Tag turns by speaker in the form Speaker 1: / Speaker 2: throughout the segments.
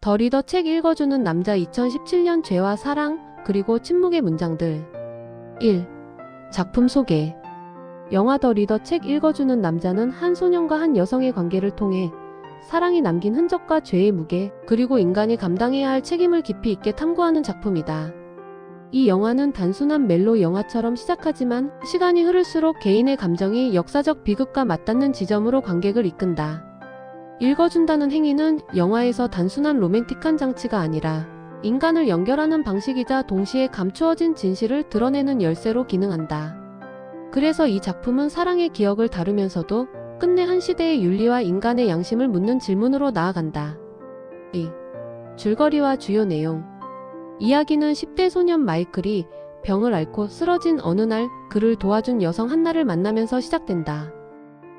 Speaker 1: 더 리더 책 읽어주는 남자 2017년 죄와 사랑 그리고 침묵의 문장들. 1. 작품 소개. 영화 더 리더 책 읽어주는 남자는 한 소년과 한 여성의 관계를 통해 사랑이 남긴 흔적과 죄의 무게 그리고 인간이 감당해야 할 책임을 깊이 있게 탐구하는 작품이다. 이 영화는 단순한 멜로 영화처럼 시작하지만 시간이 흐를수록 개인의 감정이 역사적 비극과 맞닿는 지점으로 관객을 이끈다. 읽어준다는 행위는 영화에서 단순한 로맨틱한 장치가 아니라 인간을 연결하는 방식이자 동시에 감추어진 진실을 드러내는 열쇠로 기능한다. 그래서 이 작품은 사랑의 기억을 다루면서도 끝내 한 시대의 윤리와 인간의 양심을 묻는 질문으로 나아간다. 2. 줄거리와 주요 내용. 이야기는 10대 소년 마이클이 병을 앓고 쓰러진 어느 날 그를 도와준 여성 한나를 만나면서 시작된다.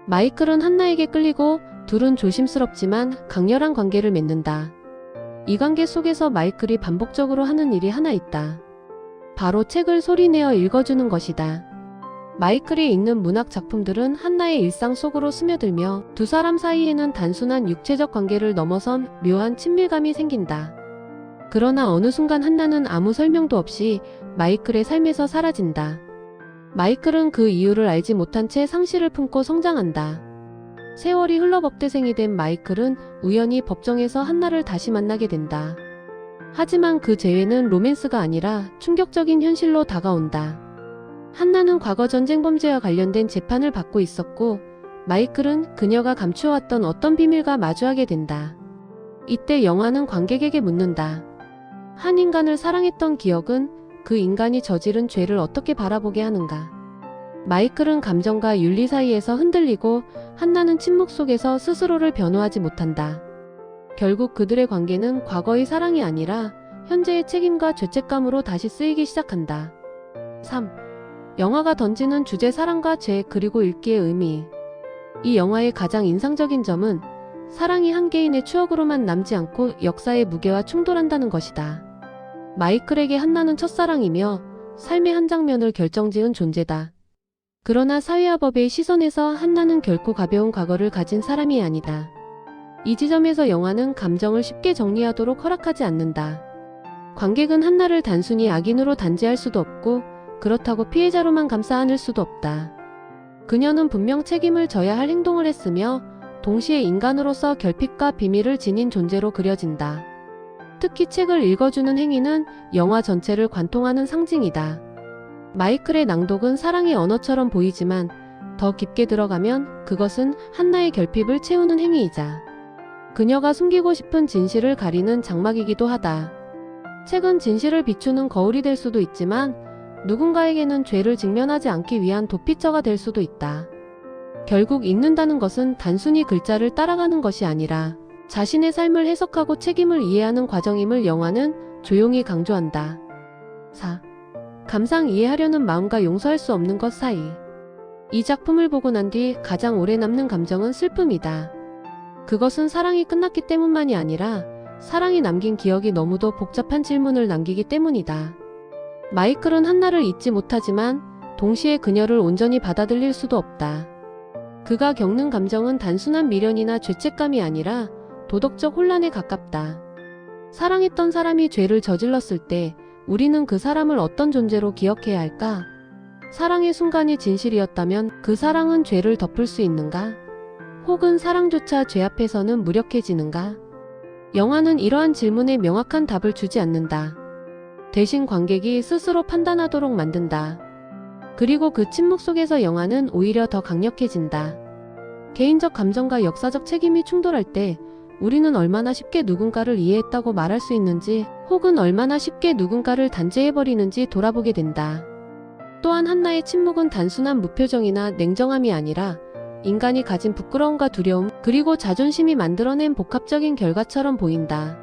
Speaker 1: 마이클은 한나에게 끌리고 둘은 조심스럽지만 강렬한 관계를 맺는다. 이 관계 속에서 마이클이 반복적으로 하는 일이 하나 있다. 바로 책을 소리내어 읽어주는 것이다. 마이클이 읽는 문학 작품들은 한나의 일상 속으로 스며들며 두 사람 사이에는 단순한 육체적 관계를 넘어선 묘한 친밀감이 생긴다. 그러나 어느 순간 한나는 아무 설명도 없이 마이클의 삶에서 사라진다. 마이클은 그 이유를 알지 못한 채 상실을 품고 성장한다. 세월이 흘러 법대생이 된 마이클은 우연히 법정에서 한나를 다시 만나게 된다. 하지만 그 재회는 로맨스가 아니라 충격적인 현실로 다가온다. 한나는 과거 전쟁 범죄와 관련된 재판을 받고 있었고 마이클은 그녀가 감추어왔던 어떤 비밀과 마주하게 된다. 이때 영화는 관객에게 묻는다. 한 인간을 사랑했던 기억은 그 인간이 저지른 죄를 어떻게 바라보게 하는가? 마이클은 감정과 윤리 사이에서 흔들리고 한나는 침묵 속에서 스스로를 변호하지 못한다. 결국 그들의 관계는 과거의 사랑이 아니라 현재의 책임과 죄책감으로 다시 쓰이기 시작한다. 3. 영화가 던지는 주제 사랑과 죄 그리고 읽기의 의미. 이 영화의 가장 인상적인 점은 사랑이 한 개인의 추억으로만 남지 않고 역사의 무게와 충돌한다는 것이다. 마이클에게 한나는 첫사랑이며 삶의 한 장면을 결정지은 존재다. 그러나 사회와 법의 시선에서 한나는 결코 가벼운 과거를 가진 사람이 아니다. 이 지점에서 영화는 감정을 쉽게 정리하도록 허락하지 않는다. 관객은 한나를 단순히 악인으로 단죄할 수도 없고 그렇다고 피해자로만 감싸 안을 수도 없다. 그녀는 분명 책임을 져야 할 행동을 했으며 동시에 인간으로서 결핍과 비밀을 지닌 존재로 그려진다. 특히 책을 읽어주는 행위는 영화 전체를 관통하는 상징이다. 마이클의 낭독은 사랑의 언어처럼 보이지만 더 깊게 들어가면 그것은 한나의 결핍을 채우는 행위이자 그녀가 숨기고 싶은 진실을 가리는 장막이기도 하다. 책은 진실을 비추는 거울이 될 수도 있지만 누군가에게는 죄를 직면하지 않기 위한 도피처가 될 수도 있다. 결국 읽는다는 것은 단순히 글자를 따라가는 것이 아니라 자신의 삶을 해석하고 책임을 이해하는 과정임을 영화는 조용히 강조한다. 4. 감상 이해하려는 마음과 용서할 수 없는 것 사이. 이 작품을 보고 난 뒤 가장 오래 남는 감정은 슬픔이다. 그것은 사랑이 끝났기 때문만이 아니라 사랑이 남긴 기억이 너무도 복잡한 질문을 남기기 때문이다. 마이클은 한나를 잊지 못하지만 동시에 그녀를 온전히 받아들일 수도 없다. 그가 겪는 감정은 단순한 미련이나 죄책감이 아니라 도덕적 혼란에 가깝다. 사랑했던 사람이 죄를 저질렀을 때 우리는 그 사람을 어떤 존재로 기억해야 할까? 사랑의 순간이 진실이었다면 그 사랑은 죄를 덮을 수 있는가? 혹은 사랑조차 죄 앞에서는 무력해지는가? 영화는 이러한 질문에 명확한 답을 주지 않는다. 대신 관객이 스스로 판단하도록 만든다. 그리고 그 침묵 속에서 영화는 오히려 더 강력해진다. 개인적 감정과 역사적 책임이 충돌할 때 우리는 얼마나 쉽게 누군가를 이해했다고 말할 수 있는지 혹은 얼마나 쉽게 누군가를 단죄해버리는지 돌아보게 된다. 또한 한나의 침묵은 단순한 무표정이나 냉정함이 아니라 인간이 가진 부끄러움과 두려움 그리고 자존심이 만들어낸 복합적인 결과처럼 보인다.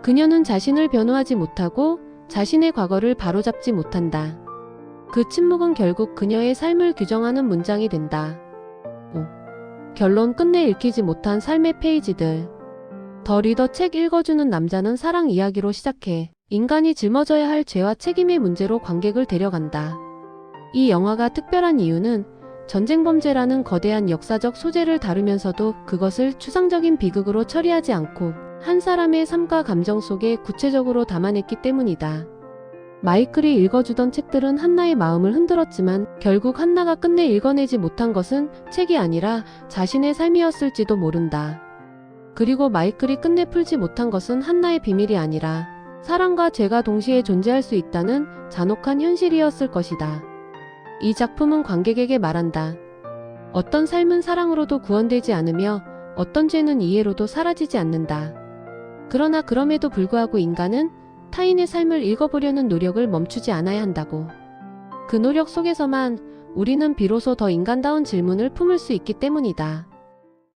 Speaker 1: 그녀는 자신을 변호하지 못하고 자신의 과거를 바로잡지 못한다. 그 침묵은 결국 그녀의 삶을 규정하는 문장이 된다. 5. 결론 끝내 읽히지 못한 삶의 페이지들. 더 리더 책 읽어주는 남자는 사랑 이야기로 시작해 인간이 짊어져야 할 죄와 책임의 문제로 관객을 데려간다. 이 영화가 특별한 이유는 전쟁 범죄라는 거대한 역사적 소재를 다루면서도 그것을 추상적인 비극으로 처리하지 않고 한 사람의 삶과 감정 속에 구체적으로 담아냈기 때문이다. 마이클이 읽어주던 책들은 한나의 마음을 흔들었지만 결국 한나가 끝내 읽어내지 못한 것은 책이 아니라 자신의 삶이었을지도 모른다. 그리고 마이클이 끝내 풀지 못한 것은 한나의 비밀이 아니라 사랑과 죄가 동시에 존재할 수 있다는 잔혹한 현실이었을 것이다. 이 작품은 관객에게 말한다. 어떤 삶은 사랑으로도 구원되지 않으며 어떤 죄는 이해로도 사라지지 않는다. 그러나 그럼에도 불구하고 인간은 타인의 삶을 읽어보려는 노력을 멈추지 않아야 한다고. 그 노력 속에서만 우리는 비로소 더 인간다운 질문을 품을 수 있기 때문이다.